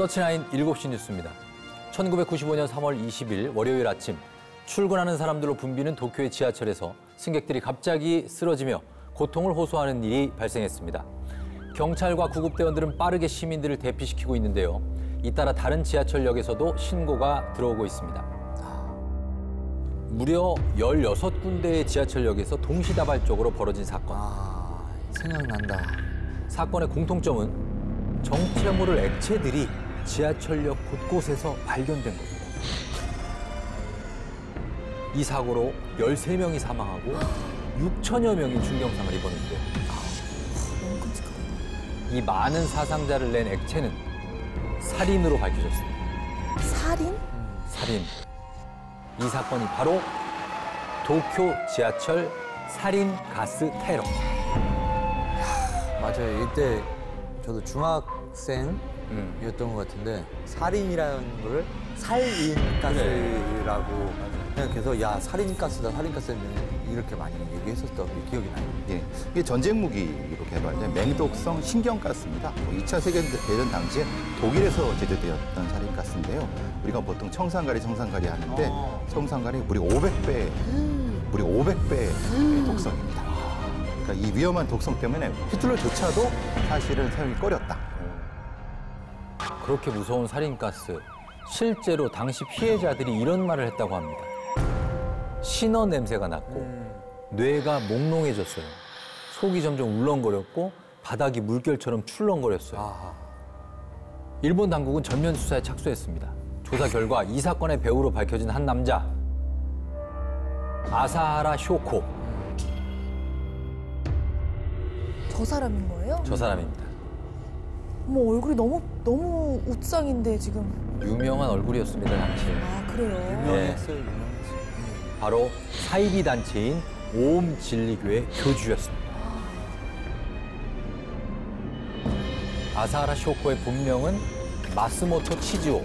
서치나인 7시 뉴스입니다. 1995년 3월 20일 월요일 아침 출근하는 사람들로 붐비는 도쿄의 지하철에서 승객들이 갑자기 쓰러지며 고통을 호소하는 일이 발생했습니다. 경찰과 구급대원들은 빠르게 시민들을 대피시키고 있는데요. 잇따라 다른 지하철역에서도 신고가 들어오고 있습니다. 무려 16군데의 지하철역에서 동시다발적으로 벌어진 사건. 생각난다. 사건의 공통점은 정체 모를 액체들이 지하철역 곳곳에서 발견된 겁니다. 이 사고로 13명이 사망하고 6천여 명이 중경상을 입었는데요. 너무 끔찍하다. 이 많은 사상자를 낸 액체는 살인으로 밝혀졌습니다. 살인? 살인. 이 사건이 바로 도쿄 지하철 살인 가스 테러. 맞아요. 이때 저도 중학생이었던 것 같은데 살인이라는 거를 살인가스라고 생각해서 야 살인가스다 살인가스는 이렇게 많이 얘기했었던 게 기억이 나요. 예, 이게 전쟁 무기로 개발된 맹독성 신경가스입니다. 2차 세계대전 당시에 독일에서 제조되었던 살인가스인데요. 우리가 보통 청산가리 하는데 청산가리 무려 500배의 독성입니다. 그러니까 이 위험한 독성 때문에 히틀러조차도 사실은 사용이 꺼렸다. 그렇게 무서운 살인가스. 실제로 당시 피해자들이 이런 말을 했다고 합니다. 신어 냄새가 났고 뇌가 몽롱해졌어요. 속이 점점 울렁거렸고 바닥이 물결처럼 출렁거렸어요. 일본 당국은 전면 수사에 착수했습니다. 조사 결과 이 사건의 배우로 밝혀진 한 남자, 아사하라 쇼코. 저 사람인 거예요? 저 사람입니다. 어머, 얼굴이 너무 웃상인데 지금. 유명한 얼굴이었습니다, 당시에. 아, 그래요? 유명했어요. 바로 사이비 단체인 오음 진리교의 교주였습니다. 아사하라 쇼코의 본명은 마스모토 치즈오.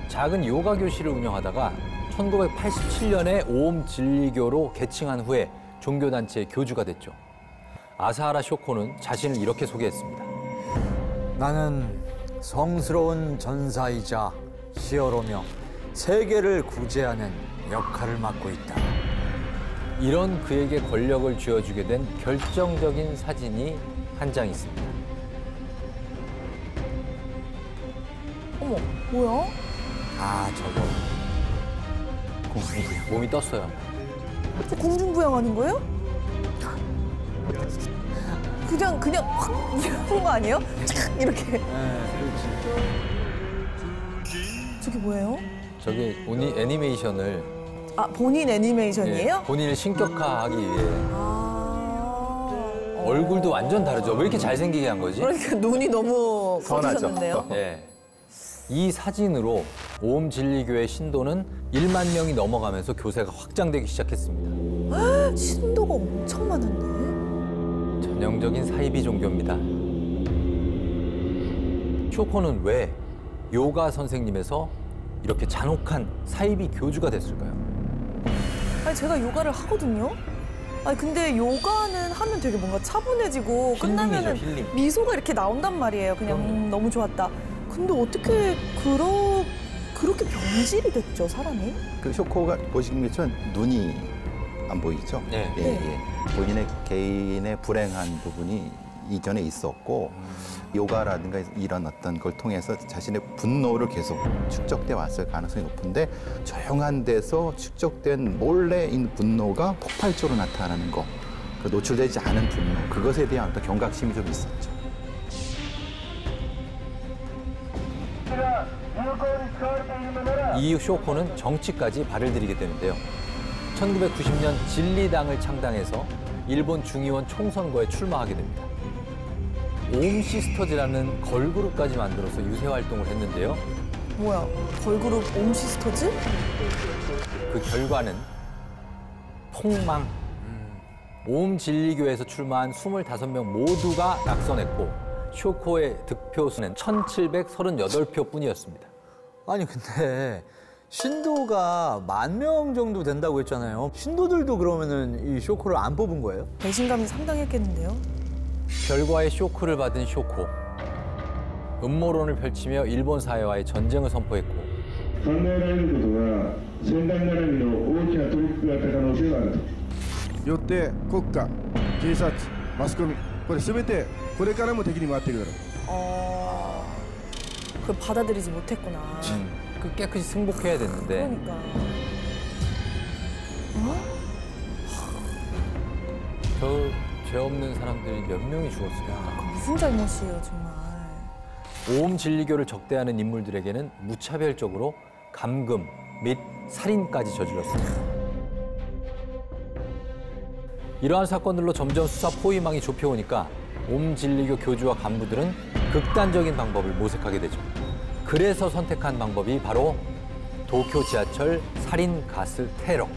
작은 요가 교실을 운영하다가 1987년에 오음 진리교로 개칭한 후에 종교단체의 교주가 됐죠. 아사하라 쇼코는 자신을 이렇게 소개했습니다. 나는 성스러운 전사이자 히어로며 세계를 구제하는 역할을 맡고 있다. 이런 그에게 권력을 쥐어주게 된 결정적인 사진이 한 장 있습니다. 어머, 뭐야? 저거. 공중부양. 몸이 떴어요. 저 공중부양하는 거예요? 그냥 확 이런 거 아니에요? 착 이렇게. 저게 뭐예요? 저게 애니메이션을 본인 애니메이션이에요? 본인을 신격화하기 위해 얼굴도 완전 다르죠. 왜 이렇게 잘생기게 한 거지? 그러니까 눈이 너무 선하죠. 커지셨는데요. 예. 이 사진으로 오음 진리교의 신도는 1만 명이 넘어가면서 교세가 확장되기 시작했습니다. 신도가 엄청 많았네. 전형적인 사이비 종교입니다. 쇼코는 왜 요가 선생님에서 이렇게 잔혹한 사이비 교주가 됐을까요? 아니, 제가 요가를 하거든요. 아니, 근데 요가는 하면 되게 뭔가 차분해지고 끝나면은 힐링. 미소가 이렇게 나온단 말이에요. 그냥 너무 좋았다. 근데 어떻게 그렇게 병질이 됐죠, 사람이? 그 쇼코가 보시는 것처럼 눈이 안 보이죠? 네. 예. 본인의 개인의 불행한 부분이 이전에 있었고 요가라든가 이런 어떤 걸 통해서 자신의 분노를 계속 축적돼 왔을 가능성이 높은데 조용한 데서 축적된 몰래 있는 분노가 폭발적으로 나타나는 거, 그 노출되지 않은 분노, 그것에 대한 어떤 경각심이 좀 있었죠. 이 쇼코는 정치까지 발을 들이게 되는데요. 1990년 진리당을 창당해서 일본 중의원 총선거에 출마하게 됩니다. 옴 시스터즈라는 걸그룹까지 만들어서 유세 활동을 했는데요. 뭐야, 걸그룹 옴시스터즈? 그 결과는 폭망. 옴 진리교에서 출마한 25명 모두가 낙선했고 쇼코의 득표수는 1,738표 뿐이었습니다. 아니 근데 신도가 10,000명 정도 된다고 했잖아요. 신도들도 그러면은 이 쇼코를 안 뽑은 거예요? 배신감이 상당했겠는데요. 결과에 쇼크를 받은 쇼코. 음모론을 펼치며 일본 사회와의 전쟁을 선포했고 考えられることは戦乱絡みの大きなトリックがあった可能性があると。よって国家、警察、マスコミこれ全てこれからも敵に回っていくだろう。 그걸 받아들이지 못했구나. 그 깨끗이 승복해야 됐는데 그러니까. 저 죄 없는 사람들이 몇 명이 죽었을까. 무슨 잘못이에요, 정말. 오음 진리교를 적대하는 인물들에게는 무차별적으로 감금 및 살인까지 저질렀습니다. 이러한 사건들로 점점 수사 포위망이 좁혀오니까 오음 진리교 교주와 간부들은 극단적인 방법을 모색하게 되죠. 그래서 선택한 방법이 바로 도쿄 지하철 살인 가스 테러.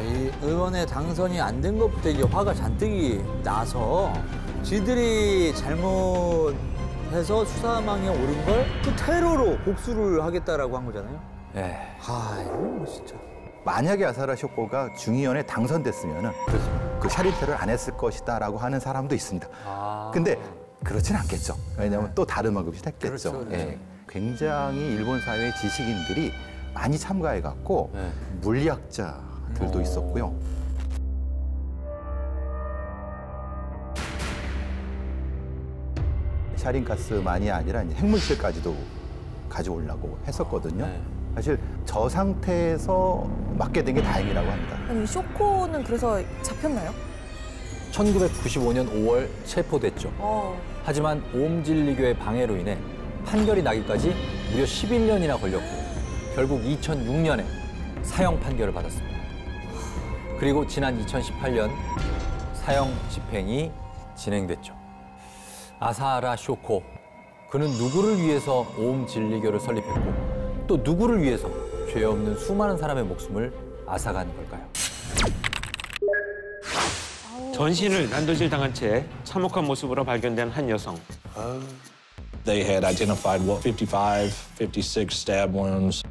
이 의원에 당선이 안 된 것부터 이제 화가 잔뜩이 나서 지들이 잘못해서 수사망에 오른 걸 또 테러로 복수를 하겠다라고 한 거잖아요. 예. 이거 뭐 진짜. 만약에 아사라 쇼코가 중의원에 당선됐으면은 그 살인 테러를 안 했을 것이다라고 하는 사람도 있습니다. 근데 그렇진 않겠죠. 왜냐하면 또 다른 방법이 했겠죠. 그렇죠. 예. 굉장히 일본 사회의 지식인들이 많이 참가해갖고 네. 물리학자들도 있었고요. 샤린가스만이 아니라 이제 핵물질까지도 가져오려고 했었거든요. 네. 사실 저 상태에서 맞게 된 게 다행이라고 합니다. 아니, 쇼코는 그래서 잡혔나요? 1995년 5월 체포됐죠. 하지만 오음진리교의 방해로 인해 판결이 나기까지 무려 11년이나 걸렸고 결국 2006년에 사형 판결을 받았습니다. 그리고 지난 2018년 사형 집행이 진행됐죠. 아사하라 쇼코, 그는 누구를 위해서 오음진리교를 설립했고 또 누구를 위해서 죄 없는 수많은 사람의 목숨을 앗아간 걸까요? 전신을 난도질 당한 채 참혹한 모습으로 발견된 한 여성. They had identified 55, 56 stab wounds.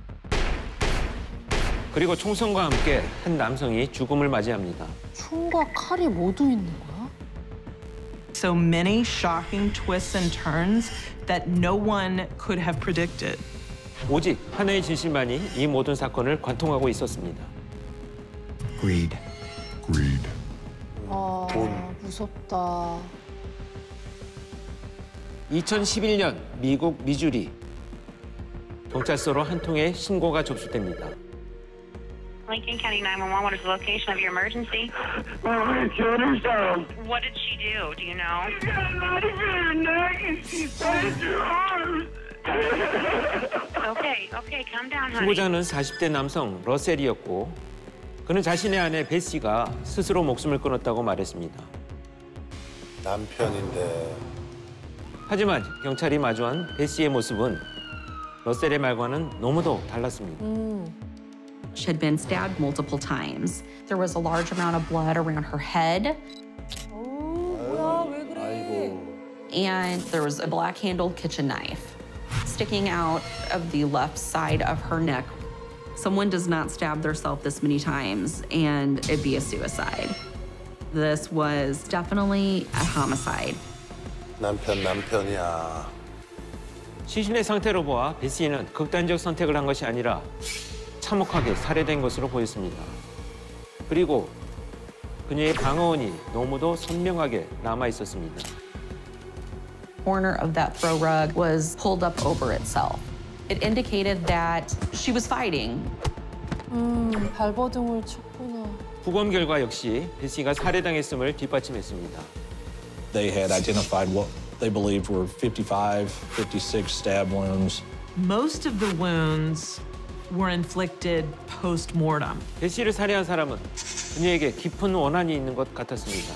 그리고 총성과 함께 한 남성이 죽음을 맞이합니다. 총과 칼이 모두 있는 거야? So many shocking twists and turns that no one could have predicted. 오직 하나의 진실만이 이 모든 사건을 관통하고 있었습니다. Greed. Greed. 무섭다. 2011년 미국 미주리. 경찰서로 한 통의 신고가 접수됩니다. Lincoln County 911, what is the location of your emergency? I killed herself. What did she do? Do you know? She got a knife in her neck and she sliced her arms. Okay, calm down, honey. 신고자는 40대 남성 러셀이었고 그는 자신의 아내 베시가 스스로 목숨을 끊었다고 말했습니다. 남편인데. 하지만 경찰이 마주한 베시의 모습은 러셀의 말과는 너무도 달랐습니다. She had been stabbed multiple times. There was a large amount of blood around her head. 뭐야, 왜 그래? And there was a black-handled kitchen knife sticking out of the left side of her neck. Someone does not stab themselves this many times and it'd be a suicide. This was definitely a homicide. 남편이야. 시신의 상태로 보아 베시는 극단적 선택을 한 것이 아니라 참혹하게 살해된 것으로 보였습니다. 그리고 그녀의 방어원이 너무도 선명하게 남아 있었습니다. Corner of that throw rug was pulled up over itself. It indicated that she was fighting. 발버둥을 쳤구나. 부검 결과 역시 베시가 살해당했음을 뒷받침했습니다. They had identified what they believed were 55, 56 stab wounds. Most of the wounds were inflicted post-mortem. 베시를 살해한 사람은 그녀에게 깊은 원한이 있는 것 같았습니다.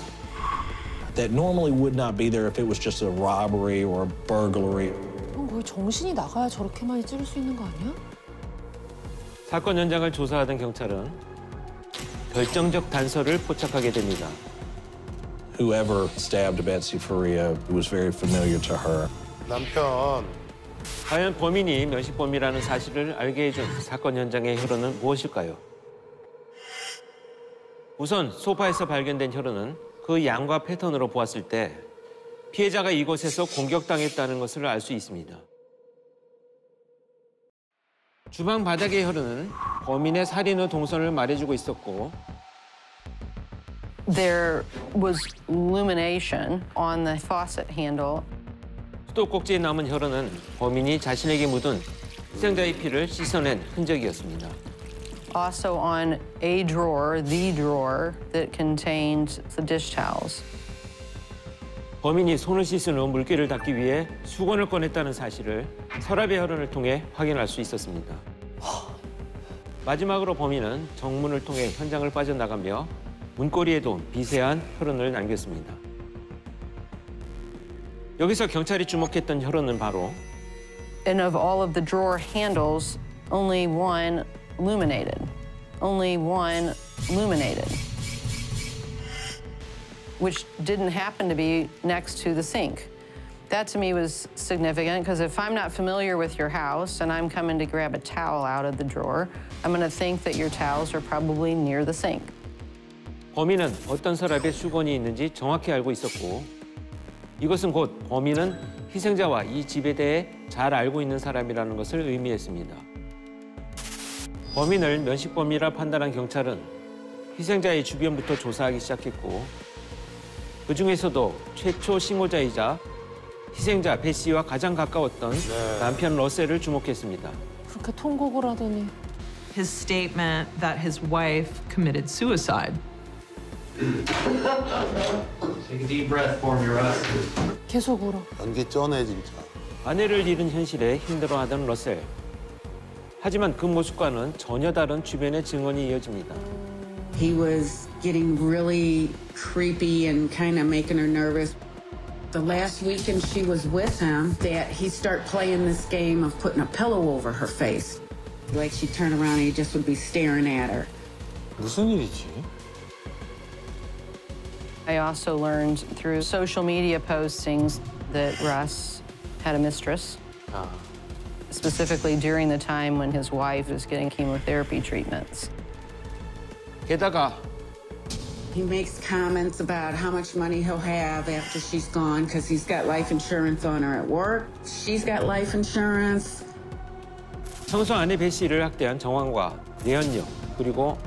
That normally would not be there if it was just a robbery or a burglary. 거의 정신이 나가야 저렇게 많이 찌를 수 있는 거 아니야? 사건 현장을 조사하던 경찰은 결정적 단서를 포착하게 됩니다. Whoever stabbed Betsy Faria was very familiar to her. 남편. 과연 범인이 면식범이라는 사실을 알게 해준 사건 현장의 흐름은 무엇일까요? 우선 소파에서 발견된 혈흔은 그 양과 패턴으로 보았을 때 피해자가 이곳에서 공격당했다는 것을 알 수 있습니다. 주방 바닥의 혈흔은 범인의 살인 후 동선을 말해주고 있었고 There was illumination on the faucet handle. 수도꼭지에 남은 혈흔은 범인이 자신에게 묻은 희생자의 피를 씻어낸 흔적이었습니다. Also on a drawer, the drawer that contained the dish towels. 범인이 손을 씻은 후 물기를 닦기 위해 수건을 꺼냈다는 사실을 서랍의 혈흔을 통해 확인할 수 있었습니다. 마지막으로 범인은 정문을 통해 현장을 빠져나가며 문고리에도 미세한 혈흔을 남겼습니다. 여기서 경찰이 주목했던 혈흔은 바로 And of all of the drawer handles, only one illuminated. Only one illuminated. Which didn't happen to be next to the sink. That to me was significant because if I'm not familiar with your house and I'm coming to grab a towel out of the drawer, I'm going to think that your towels are probably near the sink. 범인은 어떤 서랍에 수건이 있는지 정확히 알고 있었고 이것은 곧 범인은 희생자와 이 집에 대해 잘 알고 있는 사람이라는 것을 의미했습니다. 범인을 면식범이라 판단한 경찰은 희생자의 주변부터 조사하기 시작했고 그중에서도 최초 신고자이자 희생자 베시와 가장 가까웠던 남편 러셀을 주목했습니다. 그렇게 통곡을 하더니. His statement that his wife committed suicide. Take a deep breath for me, Russ. 계속 울어. 연기 쩌네 진짜. 아내를 잃은 현실에 힘들어하던 러셀. 하지만 그 모습과는 전혀 다른 주변의 증언이 이어집니다. He was getting really creepy and kind of making her nervous. The last weekend she was with him, that he started playing this game of putting a pillow over her face. Like she'd turn around and he just would be staring at her. 무슨 일이지? I also learned through social media postings that Russ had a mistress. Specifically during the time when his wife was getting chemotherapy treatments. 게다가 He makes comments about how much money he'll have after she's gone because he's got life insurance on her at work. She's got life insurance. 청소 아내 베시를 학대한 정황과 내연녀 그리고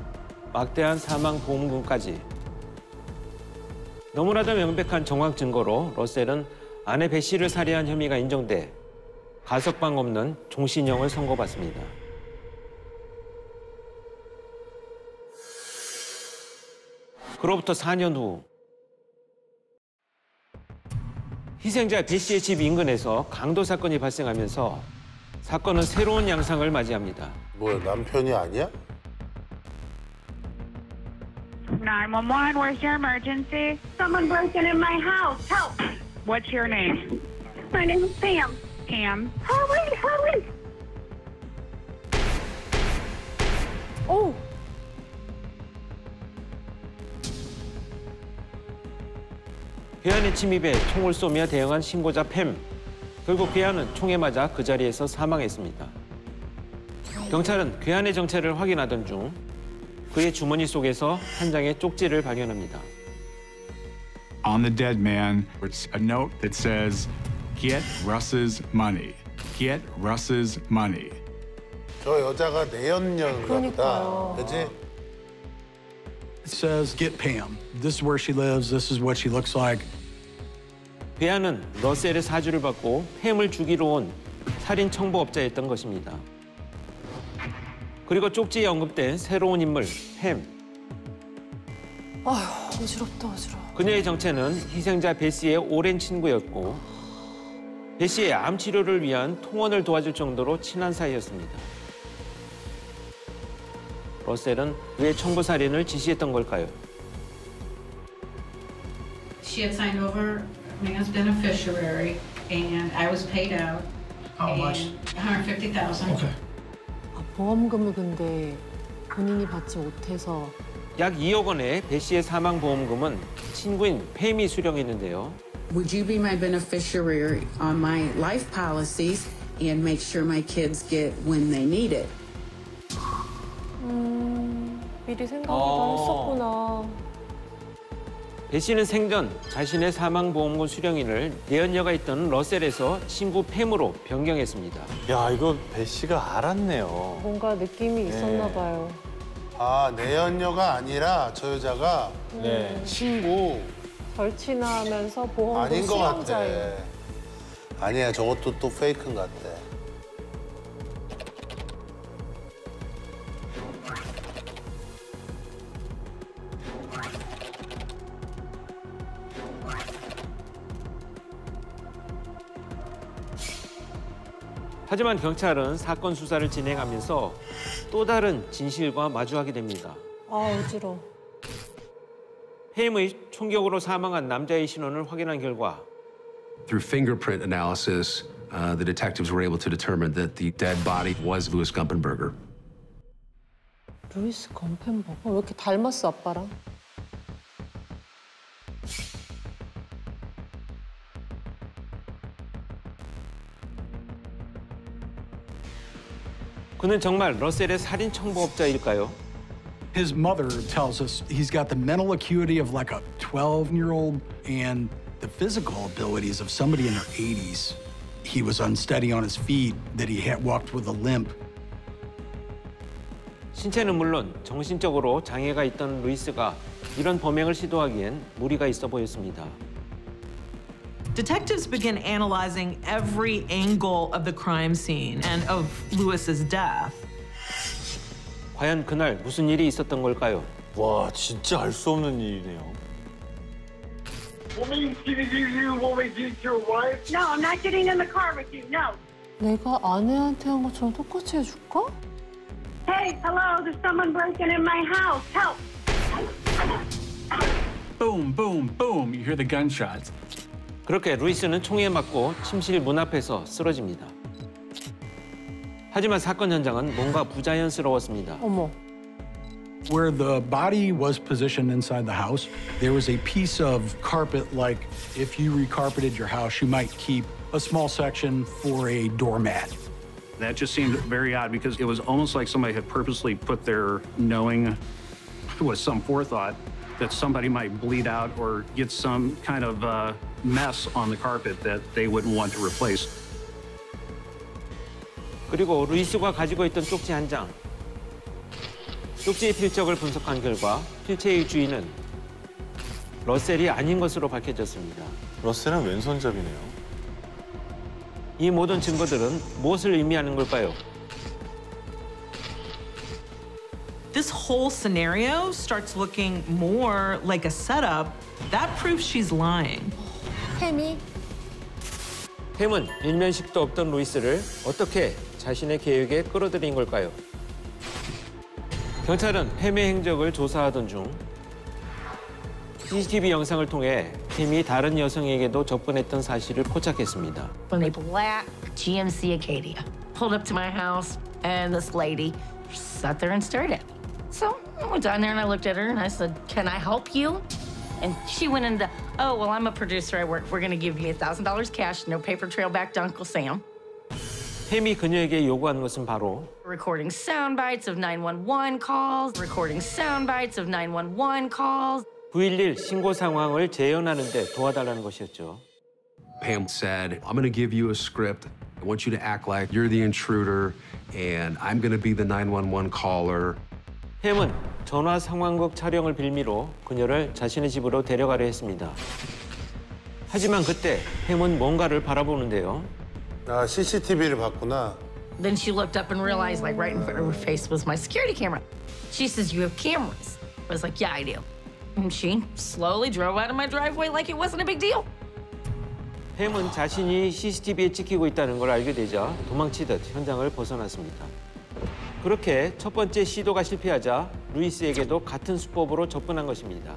막대한 사망 보험금까지 너무나도 명백한 정황 증거로 러셀은 아내 베시를 살해한 혐의가 인정돼 가석방 없는 종신형을 선고받습니다. 그로부터 4년 후 희생자 베시의 집 인근에서 강도 사건이 발생하면서 사건은 새로운 양상을 맞이합니다. 뭐야 남편이 아니야? 911, where's your emergency? Someone broke in my house. Help! What's your name? My name is Pam. Pam. Hurry, hurry! 오! 괴한의 침입에 총을 쏘며 대응한 신고자 팸. 결국 괴한은 총에 맞아 그 자리에서 사망했습니다. 경찰은 괴한의 정체를 확인하던 중 그의 주머니 속에서 한 장의 쪽지를 발견합니다. On the dead man, it's a note that says, "Get Russ's money. Get Russ's money." 저 여자가 내연녀인가 보다. 그치? It says, "Get Pam. This is where she lives. This is what she looks like." 괴한은 러셀의 사주를 받고 팸을 죽이러 온 살인 청부업자였던 것입니다. 그리고 쪽지에 언급된 새로운 인물, 팸. 아휴, 어지럽다, 어지러워. 그녀의 정체는 희생자 베시의 오랜 친구였고 베시의 암 치료를 위한 통원을 도와줄 정도로 친한 사이였습니다. 러셀은 왜 청부 살인을 지시했던 걸까요? She had signed over me as beneficiary, and I was paid out. How much? $150,000. Okay. 아, 보험금을 근데 본인이 받지 못해서 약 2억 원의 베시의 사망 보험금은 친구인 팸이 수령했는데요. Would you be my beneficiary on my life policies and make sure my kids get when they need it? 미리 생각을 했었구나. 배 씨는 생전 자신의 사망보험금 수령인을 내연녀가 있던 러셀에서 친구 팸으로 변경했습니다. 야, 이거 배 씨가 알았네요. 뭔가 느낌이 있었나 네. 봐요. 아, 내연녀가 아니라 저 여자가 친구 절친하면서 보험금 아닌 것 같아. 수령자예요. 아니야, 저것도 또 페이크인 것 같아. 하지만 경찰은 사건 수사를 진행하면서 또 다른 진실과 마주하게 됩니다. 아, 어지러워. 햄의 총격으로 사망한 남자의 신원을 확인한 결과 Through fingerprint analysis, the detectives were able to determine that the dead body was Louis Gumpenberger. 루이스 검펜버거? 왜 이렇게 닮았어, 아빠랑? 그는 정말 러셀의 살인 청부업자일까요? His mother tells us he's got the mental acuity of like a 12-year-old and the physical abilities of somebody in their 80s. He was unsteady on his feet, that he had walked with a limp. 신체는 물론 정신적으로 장애가 있던 루이스가 이런 범행을 시도하기엔 무리가 있어 보였습니다. Detectives begin analyzing every angle of the crime scene and of Lewis's death. 과연 그날 무슨 일이 있었던 걸까요? 와, 진짜 알 수 없는 일이네요. Want me to you? Want me to your wife? No, I'm not getting in the car with you. No. 내가 아내한테 한 것처럼 똑같이 해줄까? Hey, hello. There's someone breaking in my house. Help. Boom, boom, boom. You hear the gunshots. 그렇게 루이스는 총에 맞고 침실 문 앞에서 쓰러집니다. 하지만 사건 현장은 뭔가 부자연스러웠습니다. 어머. Where the body was positioned inside the house, there was a piece of carpet like if you recarpeted your house, you might keep a small section for a doormat. That just seemed very odd because it was almost like somebody had purposely put there knowing with some forethought that somebody might bleed out or get some kind of mess on the carpet that they wouldn't want to replace. 그리고 루이스가 가지고 있던 쪽지 한 장. 쪽지의 필적을 분석한 결과 필체의 주인은 러셀이 아닌 것으로 밝혀졌습니다. 러셀은 왼손잡이네요. 이 모든 증거들은 무엇을 의미하는 걸까요? This whole scenario starts looking more like a setup. That proves she's lying. 햄이? 햄은 일면식도 없던 루이스를 어떻게 자신의 계획에 끌어들인 걸까요? 경찰은 햄의 행적을 조사하던 중 CCTV 영상을 통해 햄이 다른 여성에게도 접근했던 사실을 포착했습니다. When a black GMC Acadia pulled up to my house and this lady sat there and stared at me. So I went down there and I looked at her and I said, "Can I help you?" And she went into, "Oh, well, I'm a producer. I work. We're going to give you $1,000 cash, no paper trail back to Uncle Sam." 햄이 그녀에게 요구한 것은 바로 Recording sound bites of 911 calls, recording sound bites of 911 calls. 911 신고 상황을 재현하는 데 도와달라는 것이었죠. Pam said, I'm going to give you a script. I want you to act like you're the intruder, and I'm going to be the 911 caller. 햄은 전화 상황극 촬영을 빌미로 그녀를 자신의 집으로 데려가려 했습니다. 하지만 그때 햄은 뭔가를 바라보는데요. 아, CCTV를 봤구나. Then she looked up and realized, like, right in front of her face was my security camera. She says, "You have cameras?" I was like, "Yeah, I do." And she slowly drove out of my driveway like it wasn't a big deal. 햄은 자신이 CCTV에 찍히고 있다는 걸 알게 되자 도망치듯 현장을 벗어났습니다. 그렇게 첫 번째 시도가 실패하자 루이스에게도 같은 수법으로 접근한 것입니다.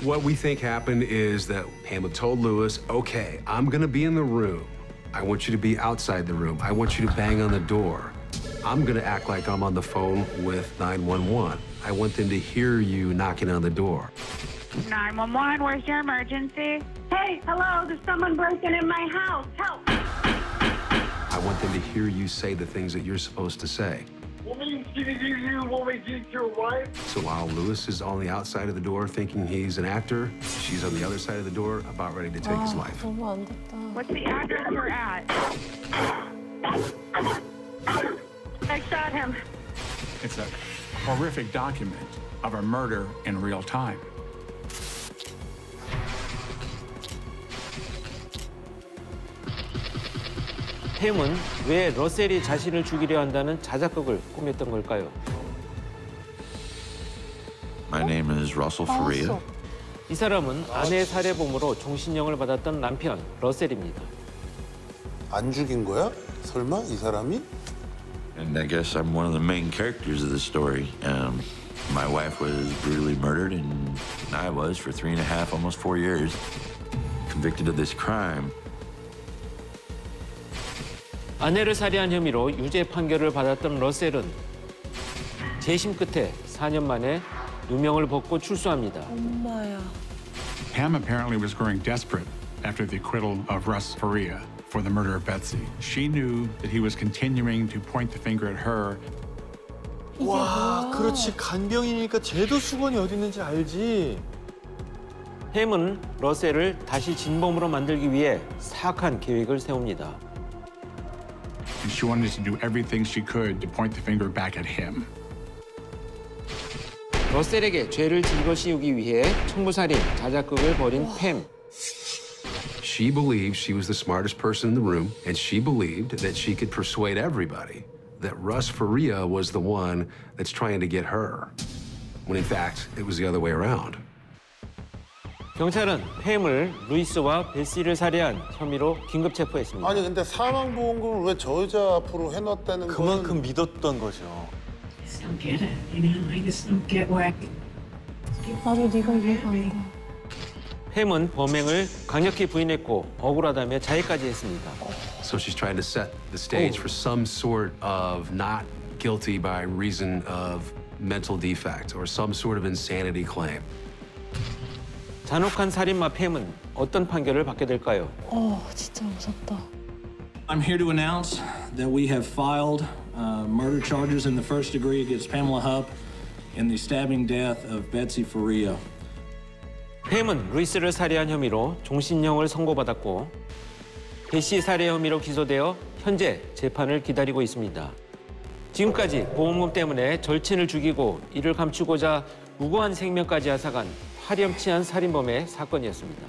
What we think happened is that Pam had told Lewis, okay, I'm going to be in the room. I want you to be outside the room. I want you to bang on the door. I'm going to act like I'm on the phone with 911. I want them to hear you knocking on the door. 911, where's your emergency? Hey, hello, there's someone breaking in my house. Help. I want them to hear you say the things that you're supposed to say. Want mean you want me to get your wife? So while Lewis is on the outside of the door thinking he's an actor, she's on the other side of the door about ready to take his life. 너무 안 됐다. What's the address you're at? I shot him. It's a horrific document of a murder in real time. 햄은 왜 러셀이 자신을 죽이려 한다는 자작극을 꾸몄던 걸까요? My name is Russell Faria. 이 사람은 아내 살해범으로 종신형을 받았던 남편 러셀입니다. 안 죽인 거야? 설마 이 사람이? And I guess I'm one of the main characters of the story. My wife was brutally murdered, and I was for 3.5, almost 4 years, convicted of this crime. 아내를 살해한 혐의로 유죄 판결을 받았던 러셀은 재심 끝에 4년 만에 누명을 벗고 출소합니다. 엄마야. Pam apparently was growing desperate after the acquittal of Russ Faria for the murder of Betsy. She knew that he was continuing to point the finger at her. 와, 그렇지. 간병이니까 쟤도 수건이 어디 있는지 알지. 햄은 러셀을 다시 진범으로 만들기 위해 사악한 계획을 세웁니다. And she wanted to do everything she could to point the finger back at him. 러셀에게 죄를 집어씌우기 위해 청부살인 자작극을 벌인 팸. She believed she was the smartest person in the room, and she believed that she could persuade everybody that Russ Faria was the one that's trying to get her, when in fact, it was the other way around. 경찰은 팸을 루이스와 베시를 살해한 혐의로 긴급 체포했습니다. 아니 근데 사망보험금을 왜 저 여자 앞으로 해놨다는 건 그만큼 믿었던 거죠. Don't get it, you know? I just don't get why. 나도 네가 이해가 안 가. 팸은 범행을 강력히 부인했고 억울하다며 자해까지 했습니다. So she's trying to set the stage for some sort of not guilty by reason of mental defect or some sort of insanity claim. 잔혹한 살인마 팸은 어떤 판결을 받게 될까요? 진짜 무섭다. I'm here to announce that we have filed murder charges in the first degree against Pamela Hupp in the stabbing death of Betsy Faria. 팸은 루이스를 살해한 혐의로 종신형을 선고받았고 베시 살해 혐의로 기소되어 현재 재판을 기다리고 있습니다. 지금까지 보험금 때문에 절친을 죽이고 이를 감추고자 무고한 생명까지 앗아간 파렴치한 살인범의 사건이었습니다.